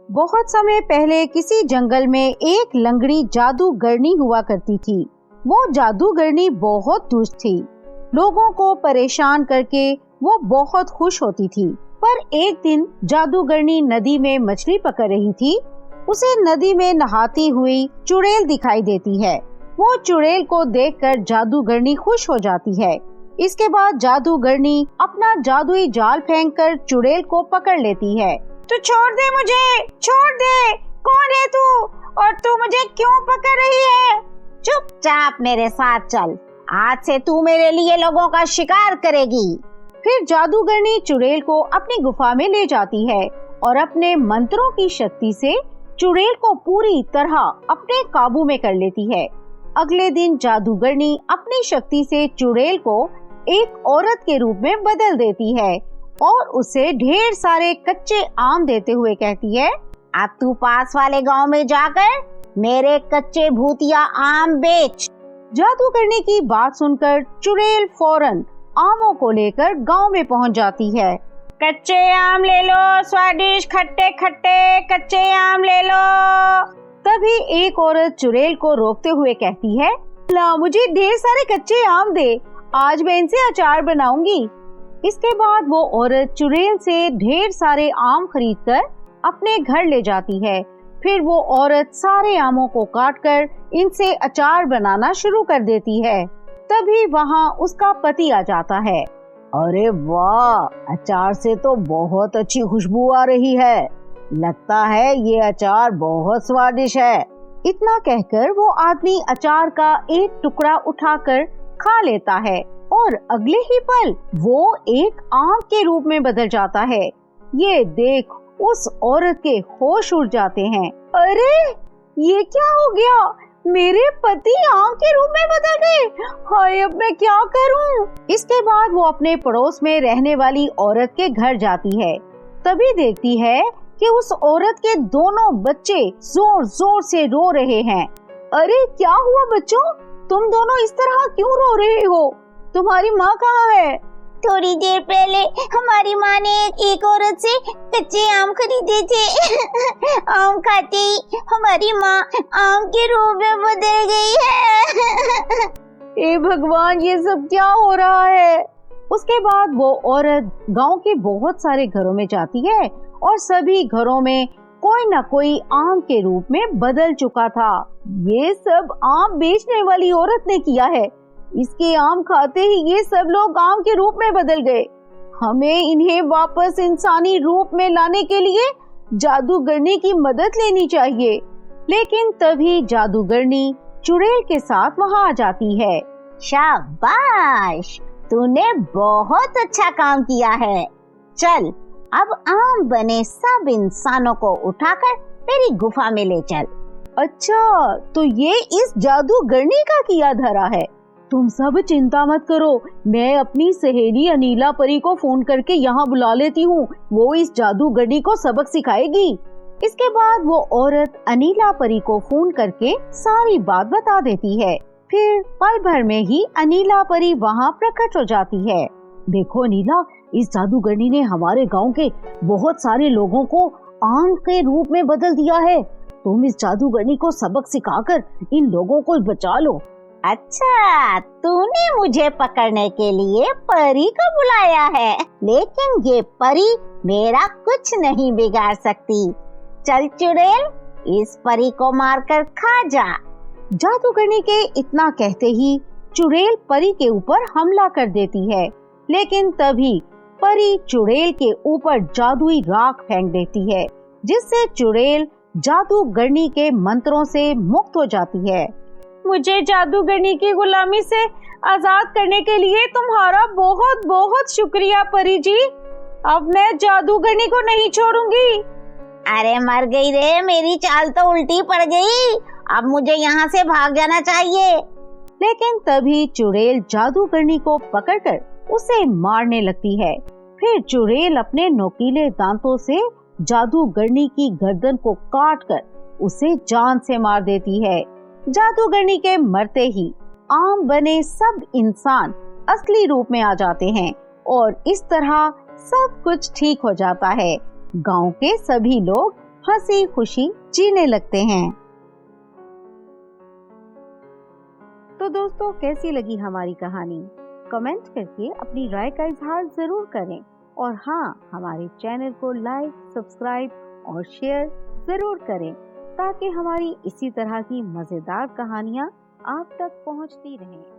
बहुत समय पहले किसी जंगल में एक लंगड़ी जादूगरनी हुआ करती थी। वो जादूगरनी बहुत दुष्ट थी। लोगों को परेशान करके वो बहुत खुश होती थी। पर एक दिन जादूगरनी नदी में मछली पकड़ रही थी। उसे नदी में नहाती हुई चुड़ैल दिखाई देती है। वो चुड़ैल को देखकर जादूगरनी खुश हो जाती है। इसके बाद जादूगरनी अपना जादुई जाल फेंककर चुड़ैल को पकड़ लेती है। तू छोड़ दे मुझे, छोड़ दे। कौन है तू और तू मुझे क्यों पकड़ रही है? चुपचाप मेरे साथ चल। आज से तू मेरे लिए लोगों का शिकार करेगी। फिर जादूगरनी चुड़ैल को अपनी गुफा में ले जाती है और अपने मंत्रों की शक्ति से चुड़ैल को पूरी तरह अपने काबू में कर लेती है। अगले दिन जादूगरनी अपनी शक्ति से चुड़ैल को एक औरत के रूप में बदल देती है और उसे ढेर सारे कच्चे आम देते हुए कहती है, अब तू पास वाले गांव में जाकर मेरे कच्चे भूतिया आम बेच। जादूगरनी की बात सुनकर चुड़ैल फौरन आमों को लेकर गांव में पहुंच जाती है। कच्चे आम ले लो, स्वादिष्ट खट्टे खट्टे कच्चे आम ले लो। तभी एक औरत चुड़ैल को रोकते हुए कहती है, ला मुझे ढेर सारे कच्चे आम दे, आज मैं इनसे अचार बनाऊंगी। इसके बाद वो औरत चुड़ैल से ढेर सारे आम खरीदकर अपने घर ले जाती है। फिर वो औरत सारे आमों को काटकर इनसे अचार बनाना शुरू कर देती है। तभी वहाँ उसका पति आ जाता है। अरे वाह, अचार से तो बहुत अच्छी खुशबू आ रही है। लगता है ये अचार बहुत स्वादिष्ट है। इतना कहकर वो आदमी अचार का एक टुकड़ा उठाकर खा लेता है और अगले ही पल वो एक आम के रूप में बदल जाता है। ये देख उस औरत के होश उड़ जाते हैं। अरे ये क्या हो गया? मेरे पति आम के रूप में बदल गए। हाय, अब मैं क्या करूं? इसके बाद वो अपने पड़ोस में रहने वाली औरत के घर जाती है। तभी देखती है कि उस औरत के दोनों बच्चे जोर जोर से रो रहे हैं। अरे क्या हुआ बच्चों? तुम दोनों इस तरह क्यों रो रहे हो? तुम्हारी माँ कहाँ है? थोड़ी देर पहले हमारी माँ ने एक औरत से कच्चे आम खरीदे थे। आम खाते ही हमारी माँ आम के रूप में बदल गई है। ए भगवान, ये सब क्या हो रहा है? उसके बाद वो औरत गांव के बहुत सारे घरों में जाती है और सभी घरों में कोई न कोई आम के रूप में बदल चुका था। ये सब आम बेचने वाली औरत ने किया है। इसके आम खाते ही ये सब लोग आम के रूप में बदल गए। हमें इन्हें वापस इंसानी रूप में लाने के लिए जादूगरनी की मदद लेनी चाहिए। लेकिन तभी जादूगरनी चुड़ैल के साथ वहाँ आ जाती है। शाबाश, तूने बहुत अच्छा काम किया है। चल, अब आम बने सब इंसानों को उठाकर मेरी गुफा में ले चल। अच्छा, तो ये इस जादूगरनी का किया धरा है। तुम सब चिंता मत करो, मैं अपनी सहेली अनीला परी को फोन करके यहाँ बुला लेती हूँ। वो इस जादूगरनी को सबक सिखाएगी। इसके बाद वो औरत अनीला परी को फोन करके सारी बात बता देती है। फिर पल भर में ही अनीला परी वहाँ प्रकट हो जाती है। देखो अनीला, इस जादूगरनी ने हमारे गांव के बहुत सारे लोगों को आम के रूप में बदल दिया है। तुम इस जादूगरनी को सबक सिखाकर इन लोगों को बचा लो। अच्छा, तूने मुझे पकड़ने के लिए परी को बुलाया है, लेकिन ये परी मेरा कुछ नहीं बिगाड़ सकती। चल चुड़ैल, इस परी को मारकर खा जा। जादूगरनी के इतना कहते ही चुड़ैल परी के ऊपर हमला कर देती है। लेकिन तभी परी चुड़ैल के ऊपर जादुई राख फेंक देती है, जिससे चुड़ैल जादूगरनी के मंत्रों से मुक्त हो जाती है। मुझे जादूगरनी की गुलामी से आजाद करने के लिए तुम्हारा बहुत बहुत शुक्रिया परी जी। अब मैं जादूगरनी को नहीं छोड़ूंगी। अरे मर गई रे, मेरी चाल तो उल्टी पड़ गई। अब मुझे यहाँ से भाग जाना चाहिए। लेकिन तभी चुड़ैल जादूगरनी को पकड़कर उसे मारने लगती है। फिर चुड़ैल अपने नोकीले दांतों से जादूगरनी की गर्दन को काटकर उसे जान से मार देती है। जादूगरनी के मरते ही आम बने सब इंसान असली रूप में आ जाते हैं और इस तरह सब कुछ ठीक हो जाता है। गांव के सभी लोग हंसी खुशी जीने लगते हैं। तो दोस्तों, कैसी लगी हमारी कहानी? कमेंट करके अपनी राय का इजहार जरूर करें और हाँ, हमारे चैनल को लाइक, सब्सक्राइब और शेयर जरूर करें ताकि हमारी इसी तरह की मजेदार कहानियाँ आप तक पहुँचती रहें।